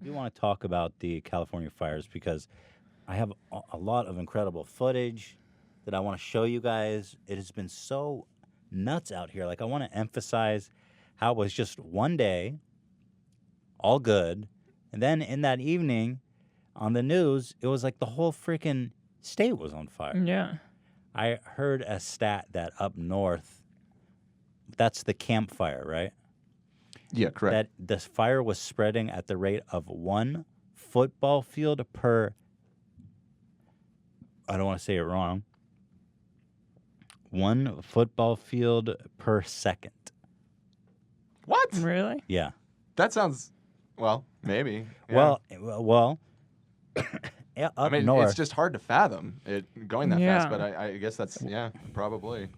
do want to talk about the California fires because I have a lot of incredible footage that I want to show you guys. It has been so nuts out here. Like, I want to emphasize how it was just one day, all good. And then in that evening on the news, it was like the whole freaking state was on fire. Yeah. I heard a stat that up north, that's the campfire, right? Yeah, correct. That the fire was spreading at the rate of 1 football field per, I don't want to say it wrong, 1 football field per second. What? Really? Yeah. That sounds, well, maybe. Yeah. Well, yeah, up I mean, north. it's just hard to fathom it going that Yeah. fast, but I guess that's, probably.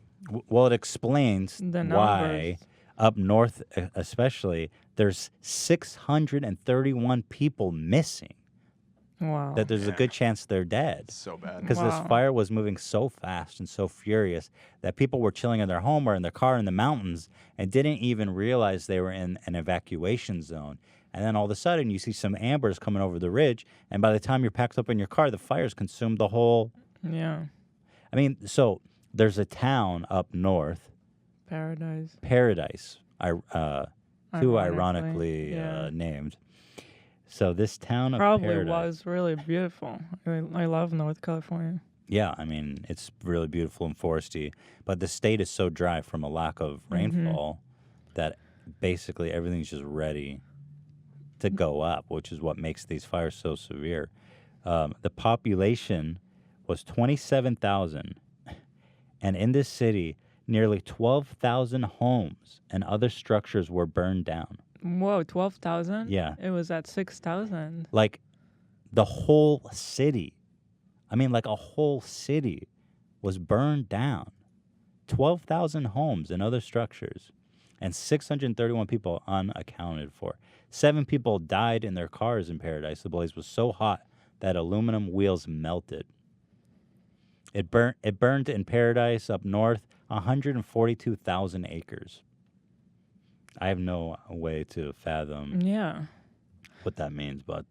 Well, it explains The why numbers. up north, especially, there's 631 people missing. Wow. That there's a good chance they're dead. It's so bad. Because this Wow. fire was moving so fast and so furious that people were chilling in their home or in their car in the mountains and didn't even realize they were in an evacuation zone. And then all of a sudden, you see some ambers coming over the ridge, and by the time you're packed up in your car, the fire's consumed the whole. Yeah. I mean, so there's a town up north, Paradise. Paradise, too ironically yeah. named. So this town of Probably Paradise, was really beautiful. I love North California. yeah, I mean, it's really beautiful and foresty, but the state is so dry from a lack of Mm-hmm. rainfall that basically everything's just ready to go up, which is what makes these fires so severe. The population was 27,000, and in this city, nearly 12,000 homes and other structures were burned down. Whoa, 12,000? Yeah. It was at 6,000. Like, the whole city. I mean, like, a whole city was burned down. 12,000 homes and other structures, and 631 people unaccounted for. 7 people died in their cars in Paradise. The blaze was so hot that aluminum wheels melted. It burned in Paradise up north 142,000 acres. I have no way to fathom Yeah. what that means, but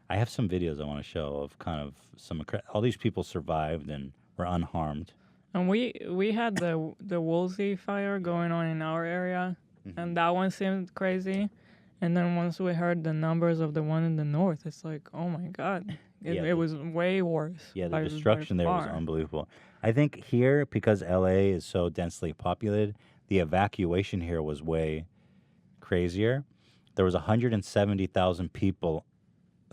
I have some videos I want to show of kind of all these people survived and were unharmed. And we had the Woolsey fire going on in our area, and that one seemed crazy. And then once we heard the numbers of the one in the north, it's like, oh my God. It was way worse. Yeah, the by destruction there was far. unbelievable. I think here, because LA is so densely populated, the evacuation here was way crazier. There was 170,000 people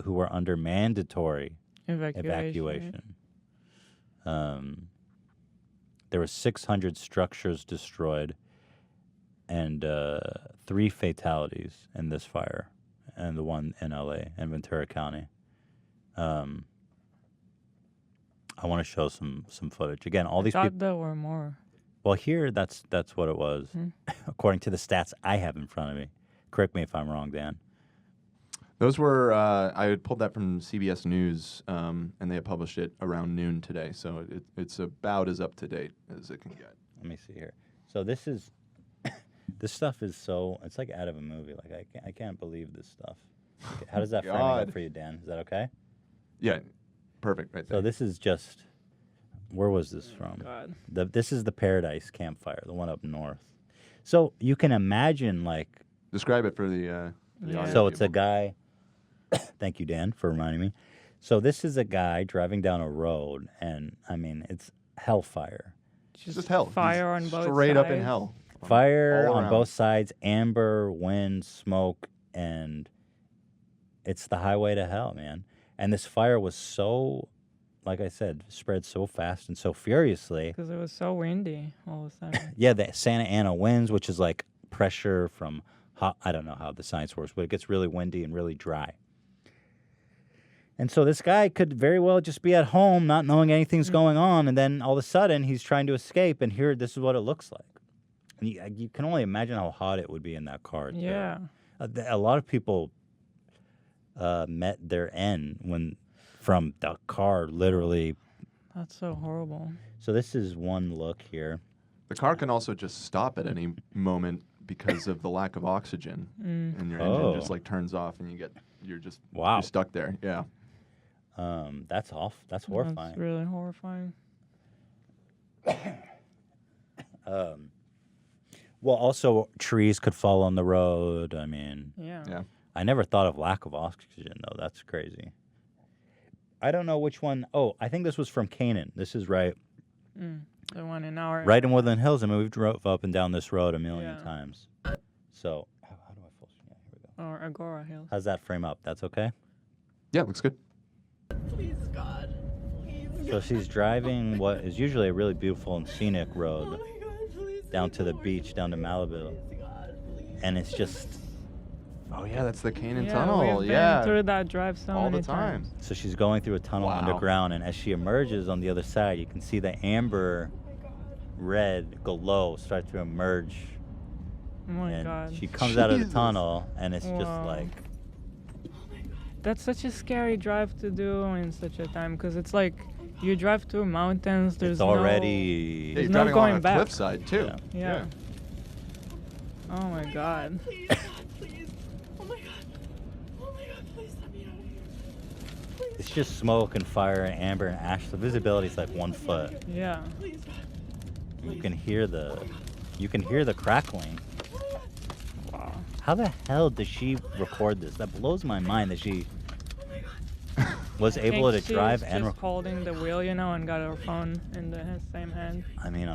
who were under mandatory evacuation. There were 600 structures destroyed and 3 fatalities in this fire, and the one in LA and Ventura County. I want to show some footage. Again, all these I people. thought there were more. Well, here that's what it was, according to the stats I have in front of me. Correct me if I'm wrong, Dan. Those were, I had pulled that from CBS News, and they had published it around noon today, so it's about as up to date as it can get. Let me see here. So this is, this stuff is so, it's like out of a movie. Like I can't believe this stuff. How does that frame up for you, Dan? Is that okay? Yeah, perfect right there. So this is just, where was this from? God. This is the Paradise campfire, the one up north. So you can imagine, like, Describe it for the Yeah. audio so it's a people. guy. Thank you, Dan, for reminding me. So this is a guy driving down a road, and I mean, it's hellfire. Just hell. Fire He's on both straight up in sides. hell. Fire All on around. both sides, amber, wind, smoke, and it's the highway to hell, man. And this fire was so, like I said, spread so fast and so furiously. Because it was so windy all of a sudden. Yeah, the Santa Ana winds, which is like pressure from hot, I don't know how the science works, but it gets really windy and really dry. And so this guy could very well just be at home, not knowing anything's going on, and then all of a sudden he's trying to escape, and here, this is what it looks like. And you can only imagine how hot it would be in that car. too. Yeah. A lot of people met their end from the car, literally. That's so horrible. So this is one look here. The car can also just stop at any moment because of the lack of oxygen, and your engine just like turns off, and you get you're just Wow. you're stuck there. Yeah. That's That's horrifying. That's really horrifying. Well, also trees could fall on the road. I mean, Yeah. I never thought of lack of oxygen though. That's crazy. I don't know which one. Oh, I think this was from Canaan. This is right The one in our in Woodland Hills. I mean, we've drove up and down this road a million Yeah. times. So how do I full screen? Yeah, here we go. or Agora Hills. How's that frame up? That's okay. Yeah, looks good. Please, God. Please, So she's driving what is usually a really beautiful and scenic road God, please. down to the beach, down to Malibu, God, please. and it's just. Oh yeah, that's the Canaan Yeah, Tunnel. we've Yeah. been through that drive so All many the time. times. So she's going through a tunnel Wow. underground, and as she emerges on the other side, you can see the amber red glow start to emerge. Oh my And God. she comes out of the Jesus. tunnel, and it's just Wow. like, That's such a scary drive to do in such a time because it's like you drive through mountains. There's it's already. Yeah, There's you're no driving going along a back. cliffside too. Yeah. Yeah. Oh my God. Please, God, please. Oh my God. Oh my God, please let me out of here. Please, It's just smoke and fire and amber and ash. The visibility is like 1 foot. Yeah. please, God. You can hear the crackling. Wow. How the hell does she record this? That blows my mind that she was able to Think drive she's and just record. holding the wheel, you know, and got her phone in the same hand. I mean,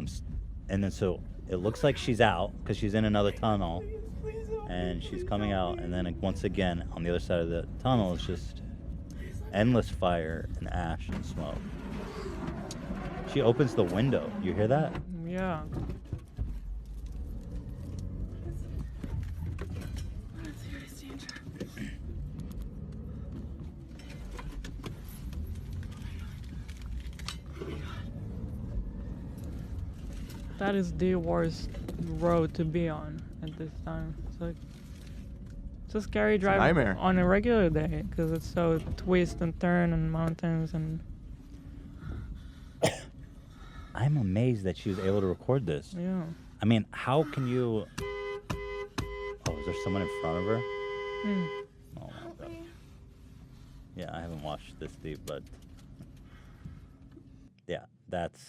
and then so it looks like she's out because she's in another tunnel, Please help me. and she's coming out, and then once again on the other side of the tunnel is just endless fire and ash and smoke. She opens the window. You hear that? Yeah. I'm in serious danger. That is the worst road to be on at this time. It's a scary drive nightmare. on a regular day because it's so twist and turn and mountains and I'm amazed that she was able to record this. yeah. I mean, how can you? Oh, is there someone in front of her? Hmm. Oh my god. Yeah, I haven't watched this deep, but yeah, that's.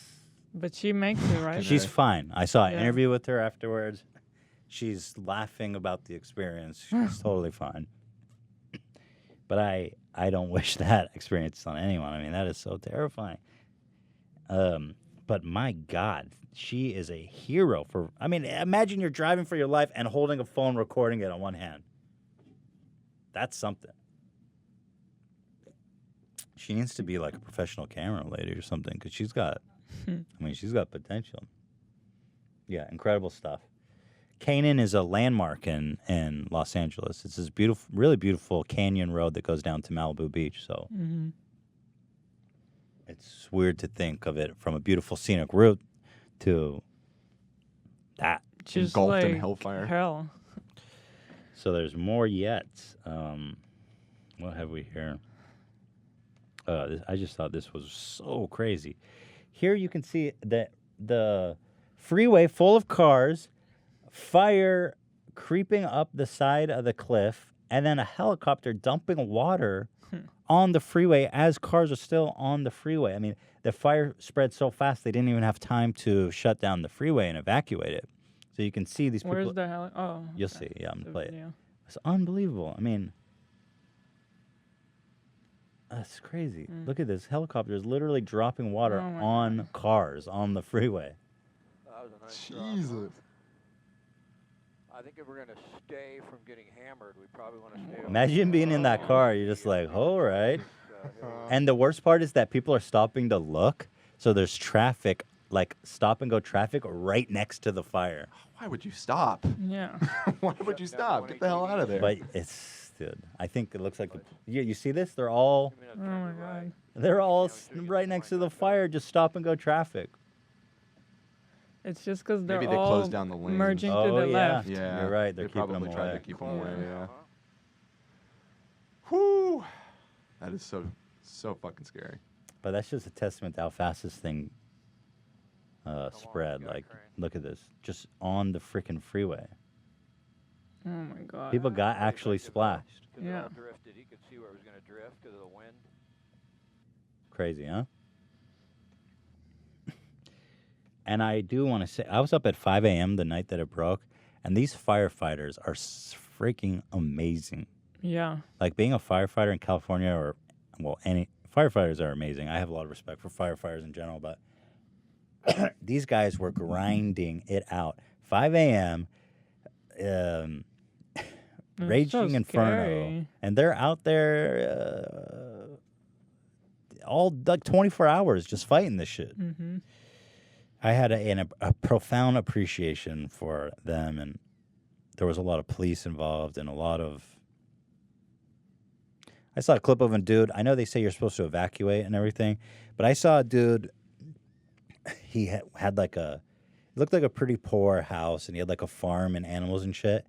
But she makes it, right? She's fine. I saw an Yeah. interview with her afterwards. She's laughing about the experience. She's totally fine. But I don't wish that experience on anyone. I mean, that is so terrifying. But my God, she is a hero for. I mean, imagine you're driving for your life and holding a phone, recording it on one hand. That's something. She needs to be like a professional camera lady or something because she's got. I mean, she's got potential. Yeah, incredible stuff. Canaan is a landmark in Los Angeles. It's this beautiful, really beautiful canyon road that goes down to Malibu Beach. So Mm-hmm. it's weird to think of it from a beautiful scenic route to that. Just Engulfed like in hellfire. hell. So there's more yet. What have we here? I just thought this was so crazy. Here you can see that the freeway full of cars, fire creeping up the side of the cliff, and then a helicopter dumping water on the freeway as cars are still on the freeway. I mean, the fire spread so fast they didn't even have time to shut down the freeway and evacuate it. So you can see these people. Where's the hell? Oh, You'll okay. see. Yeah, I'm The gonna play it. video. It's unbelievable. I mean, that's crazy. Mm. Look at this. Helicopter is literally dropping water Oh my on cars on the freeway. That was a nice drop. Jesus. I think if we're gonna stay from getting hammered, we probably want to stay. Imagine being in that car. You're just like, all right. And the worst part is that people are stopping to look. So there's traffic, like stop and go traffic right next to the fire. Why would you stop? Yeah. Why would you stop? Get the hell out of there. But it's, dude, I think it looks like, you see this? They're all Oh my God. right next to the fire, just stop and go traffic. It's just because they're Maybe they all closed down the lanes. merging to Oh, the yeah. left. Yeah, You're right, They they're keeping probably them tried away. to keep them away. Yeah. Yeah. Whoo! That is so fucking scary. But that's just a testament to how fast this thing spread. got Like, crane? look at this, just on the freaking freeway. Oh my god. People got actually splashed. Because it Yeah. all drifted. He could see where it was going to drift because of the wind. Crazy, huh? And I do want to say, I was up at 5 a.m. the night that it broke, and these firefighters are freaking amazing. Yeah. Like being a firefighter in California, or well, any firefighters are amazing. I have a lot of respect for firefighters in general, but these guys were grinding it out. 5 a.m. Raging so inferno, scary. and they're out there all like 24 hours just fighting this shit. Mm-hmm. I had a profound appreciation for them, and there was a lot of police involved and a lot of. I saw a clip of a dude. I know they say you're supposed to evacuate and everything, but I saw a dude. He had like it looked like a pretty poor house, and he had like a farm and animals and shit.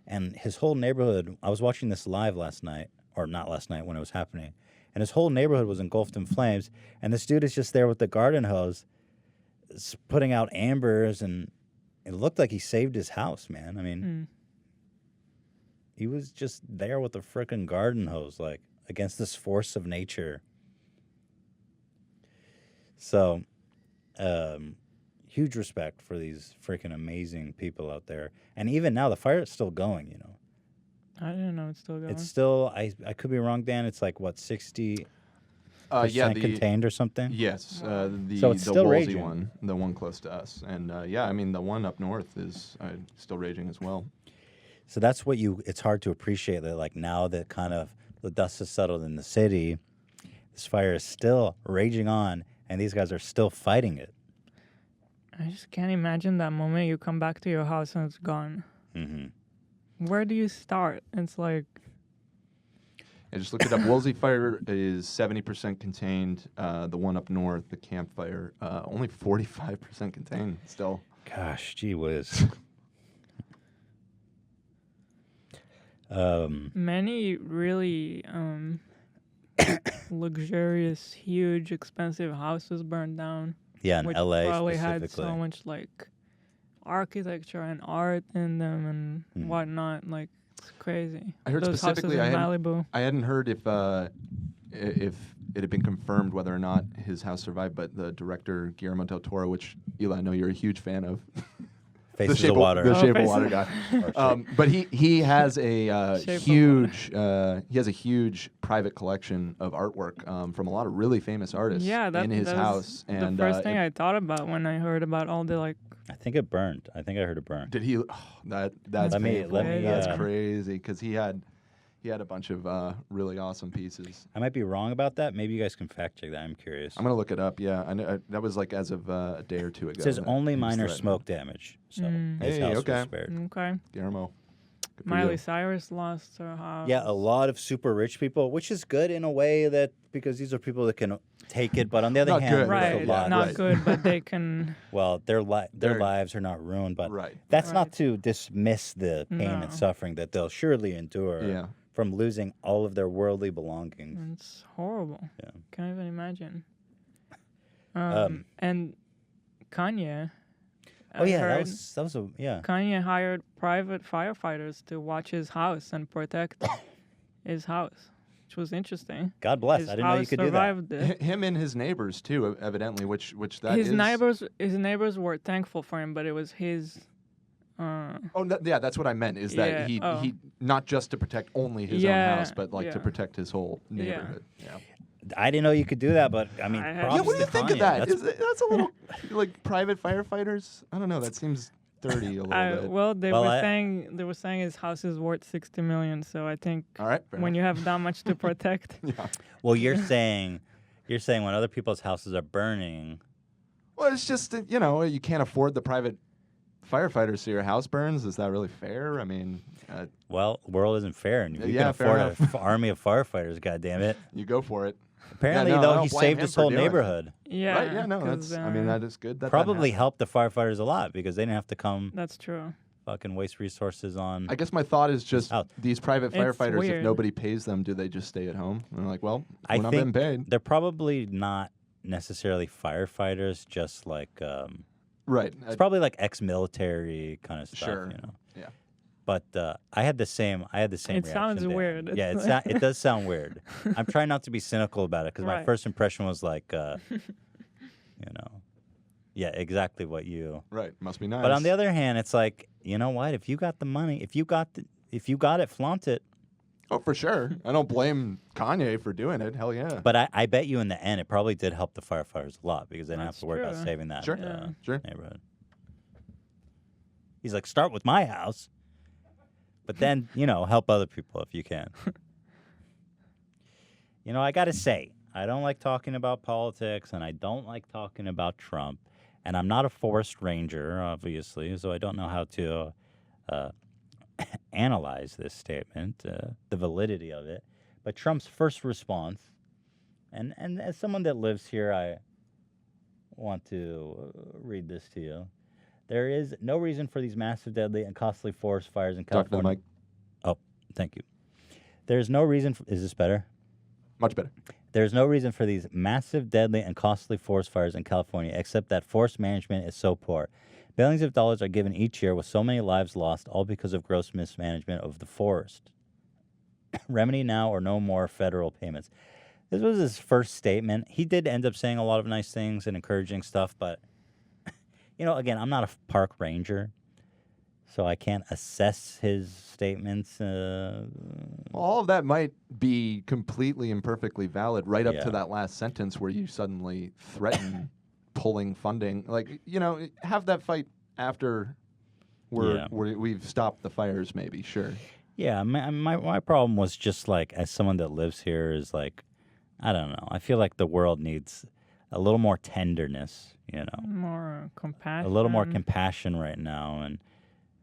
And his whole neighborhood. I was watching this live last night, or not last night when it was happening, and his whole neighborhood was engulfed in flames. And this dude is just there with the garden hose, putting out ambers, and it looked like he saved his house, man. I mean, he was just there with a frickin' garden hose, like, against this force of nature. So, huge respect for these freaking amazing people out there. And even now, the fire is still going, you know. I didn't know it's still going. It's still, I could be wrong, Dan, it's like, what, 60% contained or something? Yes, So the it's still Woolsey raging. one, the one close to us, and yeah, I mean the one up north is still raging as well. So that's what it's hard to appreciate that, like, now that kind of the dust has settled in the city, this fire is still raging on, and these guys are still fighting it. I just can't imagine that moment you come back to your house and it's gone. Mm-hmm. Where do you start? It's like, I just looked it up. Woolsey fire is 70% contained. The one up north, the campfire, only 45% contained still. Gosh, gee whiz. many really luxurious, huge, expensive houses burned down. Yeah, in which LA probably specifically. had so much like architecture and art in them and whatnot. Like, it's crazy. I heard Those specifically, houses in I Malibu. hadn't heard if it had been confirmed whether or not his house survived, but the director Guillermo del Toro, which Eli, I know you're a huge fan of. Faces of Water. The Oh, Shape of Faces Water guy. But he has a Shape of huge private collection of artwork from a lot of really famous artists in his that house. was And the first thing I thought about when I heard about all the like. I think it burned. I think I heard it burn. did he? Oh, that's Let me- painful. let me, That's uh, crazy because he had a bunch of really awesome pieces. I might be wrong about that. Maybe you guys can fact check that. I'm curious. I'm gonna look it up. Yeah, I know that was like as of a day or two ago. It says that only he was minor threatened. smoke damage. So his Hey, house okay. was spared. Okay. Guillermo. Good for Miley you. Cyrus lost her house. Yeah, a lot of super rich people, which is good in a way that because these are people that can take it. But on the other Not hand, good. there's Right, a lot. not Right. good, but they can. Well, their They're- lives are not ruined, but Right. that's not Right. to dismiss the pain No. and suffering that they'll surely endure Yeah. from losing all of their worldly belongings. It's horrible. Yeah. Can't even imagine. Um, And Kanye. Oh I yeah, heard that was a yeah. Kanye hired private firefighters to watch his house and protect his house, which was interesting. God bless. His I didn't know you house could do that. survived it. Him and his neighbors too, evidently, which that His is. neighbors were thankful for him, but it was his. Oh, yeah, that's what I meant. Is that Yeah, he not just to protect only his own Yeah, house, but like to yeah. protect his whole neighborhood. Yeah. I didn't know you could do that, but I mean, I had- props Yeah. What do you to think of Kanye. that? That's- That's a little like private firefighters. I don't know. That seems dirty a little bit. Well, they Well, were saying his house is worth 60 million. So I think All right. fair when enough. you have that much to protect, Yeah. well, you're saying when other people's houses are burning. Well, it's just that, you can't afford the private firefighters, so your house burns. Is that really fair? I mean, Well, the world isn't fair, and you Yeah, can fair afford enough. an army of firefighters. God damn it! you go for it. Apparently, no, I though, don't he blame saved him his for whole doing it. neighborhood. yeah. Right? Yeah. No. 'cause, That's. I mean, that is good. That Probably happened. helped the firefighters a lot because they didn't have to come That's true. fucking waste resources on. I guess my thought is just Out. these private It's firefighters. If weird. nobody pays them, do they just stay at home? And they're like, well, I we're not getting think paid. they're probably not necessarily firefighters, just like Right. it's probably like ex-military kind of stuff. Sure. You know, Yeah. But I had the same. It reaction. sounds Dan. weird. Yeah, It's it does sound weird. I'm trying not to be cynical about it because my Right. first impression was like, yeah, exactly what you. Right. Must be nice. But on the other hand, it's like, you know what? If you got the money, if you got it, flaunt it. Oh, for sure. I don't blame Kanye for doing it. Hell yeah. But I bet you in the end, it probably did help the firefighters a lot because they didn't have That's to worry about true. saving that Sure. Sure. neighborhood. He's like, start with my house, but then, help other people if you can. I got to say, I don't like talking about politics, and I don't like talking about Trump, and I'm not a forest ranger, obviously, so I don't know how to analyze this statement, the validity of it. But Trump's first response, and as someone that lives here, I want to read this to you. There is no reason for these massive, deadly, and costly forest fires in Talk to the California. mic. Oh, thank you. There's no reason is this better? Much better. There's no reason for these massive, deadly, and costly forest fires in California except that forest management is so poor. Billions of dollars are given each year with so many lives lost, all because of gross mismanagement of the forest. Remedy now or no more federal payments. This was his first statement. He did end up saying a lot of nice things and encouraging stuff, but, again, I'm not a park ranger, so I can't assess his statements. All of that might be completely and perfectly valid right up Yeah. to that last sentence where you suddenly threaten pulling funding. Like, have that fight after we've stopped the fires, maybe, sure. Yeah, my problem was just like, as someone that lives here, is like, I don't know. I feel like the world needs a little more tenderness, More compassion. a little more compassion right now, and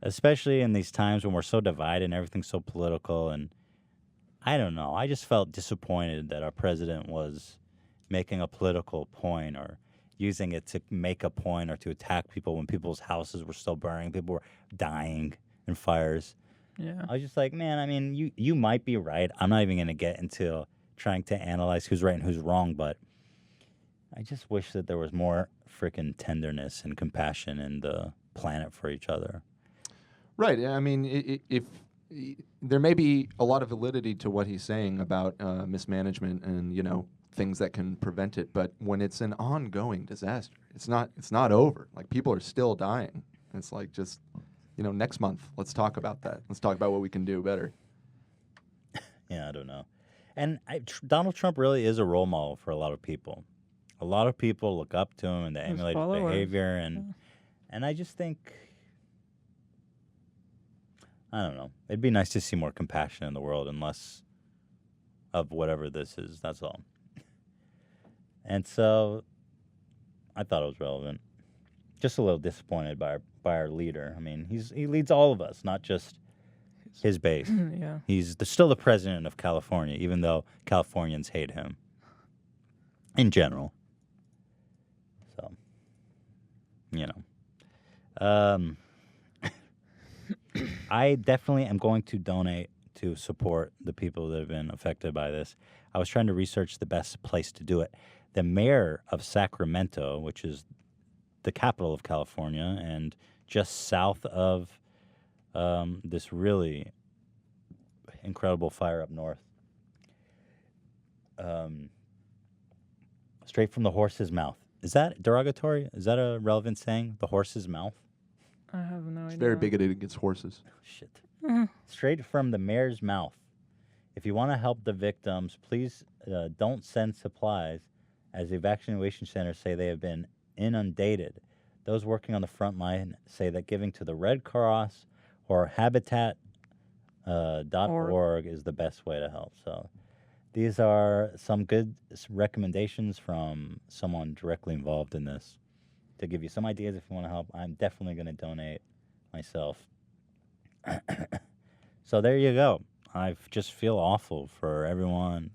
especially in these times when we're so divided and everything's so political. And I don't know. I just felt disappointed that our president was making a political point or using it to make a point or to attack people when people's houses were still burning, people were dying in fires. Yeah. I was just like, man, I mean, you might be right. I'm not even going to get into trying to analyze who's right and who's wrong, but I just wish that there was more freaking tenderness and compassion in the planet for each other. Right. I mean, if there may be a lot of validity to what he's saying about mismanagement and things that can prevent it, but when it's an ongoing disaster, it's not over. Like, people are still dying. It's like, just next month, let's talk about that. Let's talk about what we can do better. Yeah, I don't know. And Donald Trump really is a role model for a lot of people. A lot of people look up to him and they His emulate his followers. behavior, and I just think, I don't know. It'd be nice to see more compassion in the world and less of whatever this is. That's all. And so I thought it was relevant. Just a little disappointed by our leader. I mean, he leads all of us, not just his base. Yeah. He's still the president of California, even though Californians hate him in general. So, I definitely am going to donate to support the people that have been affected by this. I was trying to research the best place to do it. The mayor of Sacramento, which is the capital of California and just south of this really incredible fire up north, straight from the horse's mouth. Is that derogatory? Is that a relevant saying? The horse's mouth? I have no idea. It's very bigoted against horses. Shit. Straight from the mayor's mouth. If you want to help the victims, please don't send supplies, as evacuation centers say they have been inundated. Those working on the front line say that giving to the Red Cross or Habitat.org is the best way to help. So these are some good recommendations from someone directly involved in this to give you some ideas if you want to help. I'm definitely going to donate myself. So there you go. I just feel awful for everyone.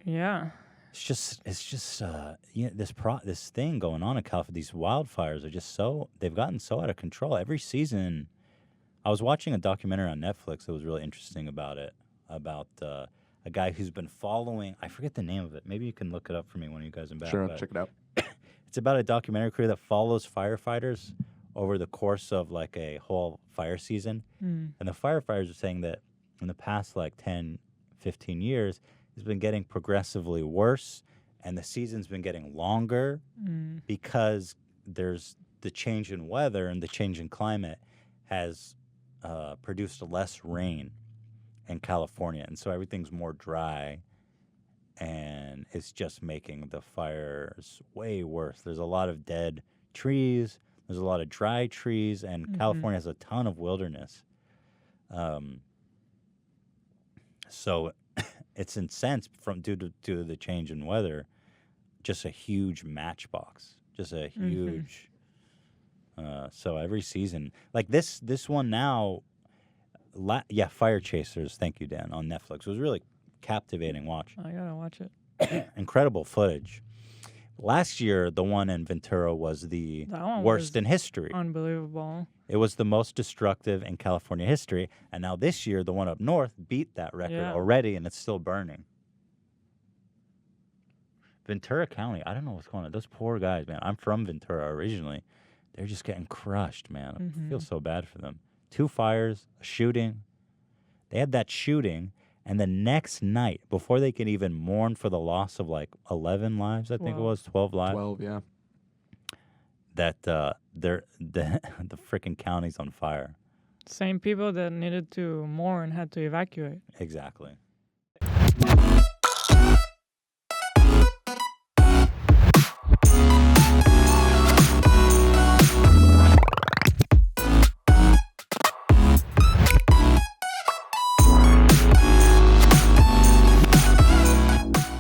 Yeah. It's just this thing going on in California. These wildfires are just they've gotten so out of control. Every season, I was watching a documentary on Netflix that was really interesting about it, about a guy who's been following, I forget the name of it. Maybe you can look it up for me when you guys are back. Sure, I'll check it out. It's about a documentary crew that follows firefighters over the course of like a whole fire season. Mm. And the firefighters are saying that in the past, like 10, 15 years, it's been getting progressively worse, and the season's been getting longer because there's the change in weather and the change in climate has produced less rain in California. And so everything's more dry, and it's just making the fires way worse. There's a lot of dead trees. There's a lot of dry trees, and California has a ton of wilderness. So it's incensed due to the change in weather, just a huge matchbox, just a huge. So every season, like this one now, Fire Chasers. Thank you, Dan, on Netflix. It was really captivating watch. I gotta watch it. Incredible footage. Last year, the one in Ventura was the worst in history. Unbelievable. It was the most destructive in California history. And now this year, the one up north beat that record already, and it's still burning. Ventura County, I don't know what's going on. Those poor guys, man. I'm from Ventura originally. They're just getting crushed, man. I feel so bad for them. 2 fires, a shooting. They had that shooting. And the next night, before they can even mourn for the loss of like 11 lives, I think it was 12 lives. 12, yeah. That the freaking county's on fire. Same people that needed to mourn had to evacuate. Exactly.